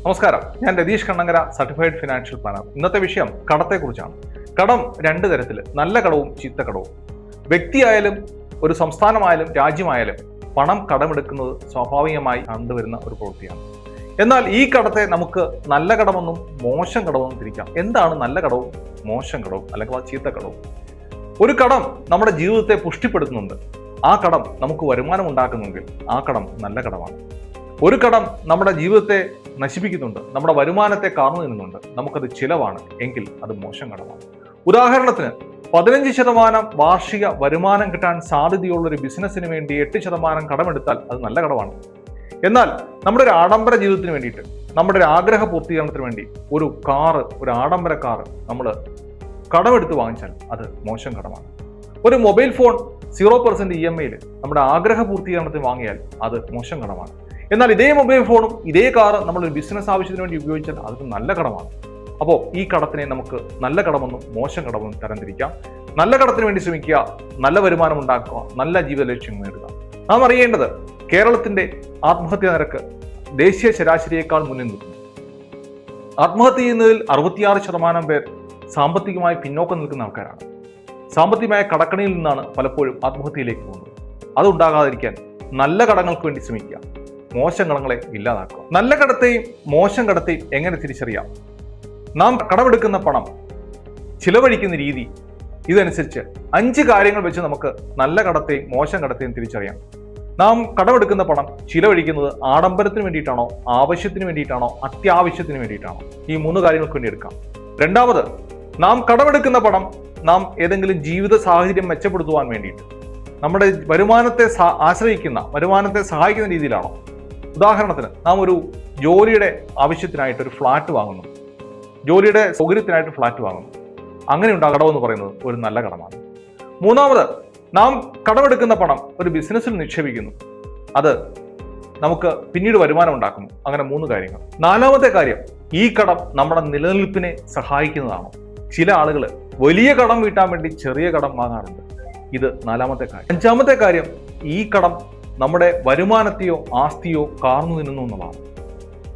നമസ്കാരം, ഞാൻ Ratheesh Kannankara, certified financial planner. ഇന്നത്തെ വിഷയം കടത്തെക്കുറിച്ചാണ്. കടം രണ്ട് തരത്തിൽ, നല്ല കടവും ചീത്ത കടവും. വ്യക്തിയായാലും ഒരു സംസ്ഥാനമായാലും രാജ്യമായാലും പണം കടമെടുക്കുന്നത് സ്വാഭാവികമായി കണ്ടുവരുന്ന ഒരു പ്രവൃത്തിയാണ്. എന്നാൽ ഈ കടത്തെ നമുക്ക് നല്ല കടമെന്നും മോശം കടമെന്നും തിരിക്കാം. എന്താണ് നല്ല കടവും മോശം കടവും അല്ലെങ്കിൽ ചീത്ത കടവും? ഒരു കടം നമ്മുടെ ജീവിതത്തെ പുഷ്ടിപ്പെടുത്തുന്നുണ്ട്. ആ കടം നമുക്ക് വരുമാനം ഉണ്ടാക്കുന്നെങ്കിൽ ആ കടം നല്ല കടമാണ്. ഒരു കടം നമ്മുടെ ജീവിതത്തെ നശിപ്പിക്കുന്നുണ്ട്, നമ്മുടെ വരുമാനത്തെ കാർന്നു നിന്നുണ്ട്, നമുക്കത് ചിലവാണ് എങ്കിൽ അത് മോശം കടമാണ്. ഉദാഹരണത്തിന് 15% വാർഷിക വരുമാനം കിട്ടാൻ സാധ്യതയുള്ള ഒരു ബിസിനസ്സിന് വേണ്ടി 8% കടമെടുത്താൽ അത് നല്ല കടമാണ്. എന്നാൽ നമ്മുടെ ഒരു ആഡംബര ജീവിതത്തിന് വേണ്ടിയിട്ട്, നമ്മുടെ ഒരു ആഗ്രഹ പൂർത്തീകരണത്തിന് വേണ്ടി ഒരു ആഡംബര കാറ് നമ്മൾ കടമെടുത്ത് വാങ്ങിച്ചാൽ അത് മോശം കടമാണ്. ഒരു മൊബൈൽ ഫോൺ 0% EMI നമ്മുടെ ആഗ്രഹ പൂർത്തീകരണത്തിന് വാങ്ങിയാൽ അത് മോശം കടമാണ്. എന്നാൽ ഇതേ മൊബൈൽ ഫോണും ഇതേ കാറ് നമ്മളൊരു ബിസിനസ് ആവശ്യത്തിന് വേണ്ടി ഉപയോഗിച്ചാൽ അത് നല്ല കടമാണ്. അപ്പോൾ ഈ കടത്തിനെ നമുക്ക് നല്ല കടമെന്നും മോശം കടമെന്നും തരംതിരിക്കാം. നല്ല കടത്തിന് വേണ്ടി ശ്രമിക്കുക, നല്ല വരുമാനം ഉണ്ടാക്കുക, നല്ല ജീവിത ലക്ഷ്യം നേടുക. നാം അറിയേണ്ടത് കേരളത്തിന്റെ ആത്മഹത്യാ നിരക്ക് ദേശീയ ശരാശരിയേക്കാൾ മുന്നിൽ നിൽക്കുന്നു. ആത്മഹത്യ ചെയ്യുന്നതിൽ 66% പേർ സാമ്പത്തികമായി പിന്നോക്കം നിൽക്കുന്ന ആൾക്കാരാണ്. സാമ്പത്തികമായ കടക്കണിയിൽ നിന്നാണ് പലപ്പോഴും ആത്മഹത്യയിലേക്ക് പോകുന്നത്. അതുണ്ടാകാതിരിക്കാൻ നല്ല കടങ്ങൾക്ക് വേണ്ടി ശ്രമിക്കുക, മോശം കടങ്ങളെ ഇല്ലാതാക്കുക. നല്ല കടത്തെയും മോശം കടത്തെയും എങ്ങനെ തിരിച്ചറിയാം? നാം കടമെടുക്കുന്ന പണം ചിലവഴിക്കുന്ന രീതി, ഇതനുസരിച്ച് 5 കാര്യങ്ങൾ വെച്ച് നമുക്ക് നല്ല കടത്തെയും മോശം കടത്തെയും തിരിച്ചറിയാം. നാം കടമെടുക്കുന്ന പണം ചിലവഴിക്കുന്നത് ആഡംബരത്തിന് വേണ്ടിയിട്ടാണോ, ആവശ്യത്തിന് വേണ്ടിയിട്ടാണോ, അത്യാവശ്യത്തിന് വേണ്ടിയിട്ടാണോ? ഈ 3 കാര്യങ്ങൾക്ക് വേണ്ടി എടുക്കാം. രണ്ടാമത്, നാം കടമെടുക്കുന്ന പണം നാം ഏതെങ്കിലും ജീവിത സാഹചര്യം മെച്ചപ്പെടുത്തുവാൻ വേണ്ടിയിട്ട്, നമ്മുടെ വരുമാനത്തെ വരുമാനത്തെ സഹായിക്കുന്ന രീതിയിലാണോ? ഉദാഹരണത്തിന്, നാം ഒരു ജോലിയുടെ ആവശ്യത്തിനായിട്ട് ഒരു ഫ്ലാറ്റ് വാങ്ങുന്നു, ജോലിയുടെ സൗകര്യത്തിനായിട്ട് ഫ്ലാറ്റ് വാങ്ങുന്നു. അങ്ങനെയുള്ള കടമെന്ന് പറയുന്നത് ഒരു നല്ല കടമാണ്. മൂന്നാമത്, നാം കടമെടുക്കുന്ന പണം ഒരു ബിസിനസ്സിൽ നിക്ഷേപിക്കുന്നു, അത് നമുക്ക് പിന്നീട് വരുമാനം ഉണ്ടാക്കുന്നു. അങ്ങനെ 3 കാര്യങ്ങൾ. നാലാമത്തെ കാര്യം, ഈ കടം നമ്മുടെ നിലനിൽപ്പിനെ സഹായിക്കുന്നതാണോ? ചില ആളുകൾ വലിയ കടം വീട്ടാൻ വേണ്ടി ചെറിയ കടം വാങ്ങാറുണ്ട്. ഇത് 4ാമത്തെ കാര്യം. 5ാമത്തെ കാര്യം, ഈ കടം നമ്മുടെ വരുമാനത്തെയോ ആസ്തിയോ കാർന്നു നിന്നുന്നു എന്നുള്ളതാണ്.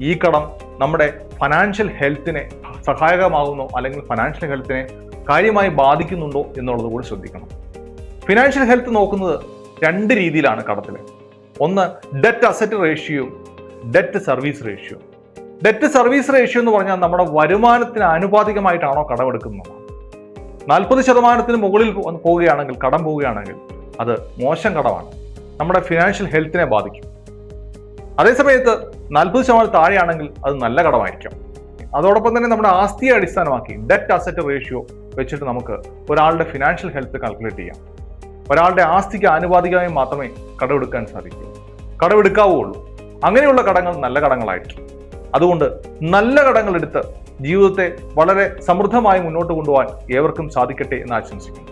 ഈ കടം നമ്മുടെ ഫിനാൻഷ്യൽ ഹെൽത്തിനെ സഹായകമാകുന്നോ അല്ലെങ്കിൽ ഫിനാൻഷ്യൽ ഹെൽത്തിനെ കാര്യമായി ബാധിക്കുന്നുണ്ടോ എന്നുള്ളത് കൂടി ശ്രദ്ധിക്കണം. ഫിനാൻഷ്യൽ ഹെൽത്ത് നോക്കുന്നത് 2 രീതിയിലാണ് കടത്തിൽ. ഒന്ന് debt asset ratio, debt service ratio. Debt service ratio എന്ന് പറഞ്ഞാൽ നമ്മുടെ വരുമാനത്തിന് ആനുപാതികമായിട്ടാണോ കടമെടുക്കുന്നത്. 40% മുകളിൽ പോവുകയാണെങ്കിൽ, കടം പോവുകയാണെങ്കിൽ അത് മോശം കടമാണ്, നമ്മുടെ ഫിനാൻഷ്യൽ ഹെൽത്തിനെ ബാധിക്കും. അതേസമയത്ത് 40% താഴെയാണെങ്കിൽ അത് നല്ല കടമായിരിക്കും. അതോടൊപ്പം തന്നെ നമ്മുടെ ആസ്തിയെ അടിസ്ഥാനമാക്കി ഡെറ്റ് അസറ്റ് റേഷ്യോ വെച്ചിട്ട് നമുക്ക് ഒരാളുടെ ഫിനാൻഷ്യൽ ഹെൽത്ത് കാൽക്കുലേറ്റ് ചെയ്യാം. ഒരാളുടെ ആസ്തിക്ക് ആനുപാതികമായി മാത്രമേ കടമെടുക്കാൻ സാധിക്കൂ, കടമെടുക്കാവുള്ളൂ. അങ്ങനെയുള്ള കടങ്ങൾ നല്ല കടങ്ങളായിരിക്കും. അതുകൊണ്ട് നല്ല കടങ്ങൾ എടുത്ത് ജീവിതത്തെ വളരെ സമൃദ്ധമായി മുന്നോട്ട് കൊണ്ടുപോകാൻ ഏവർക്കും സാധിക്കട്ടെ എന്ന് ആശംസിക്കുന്നു.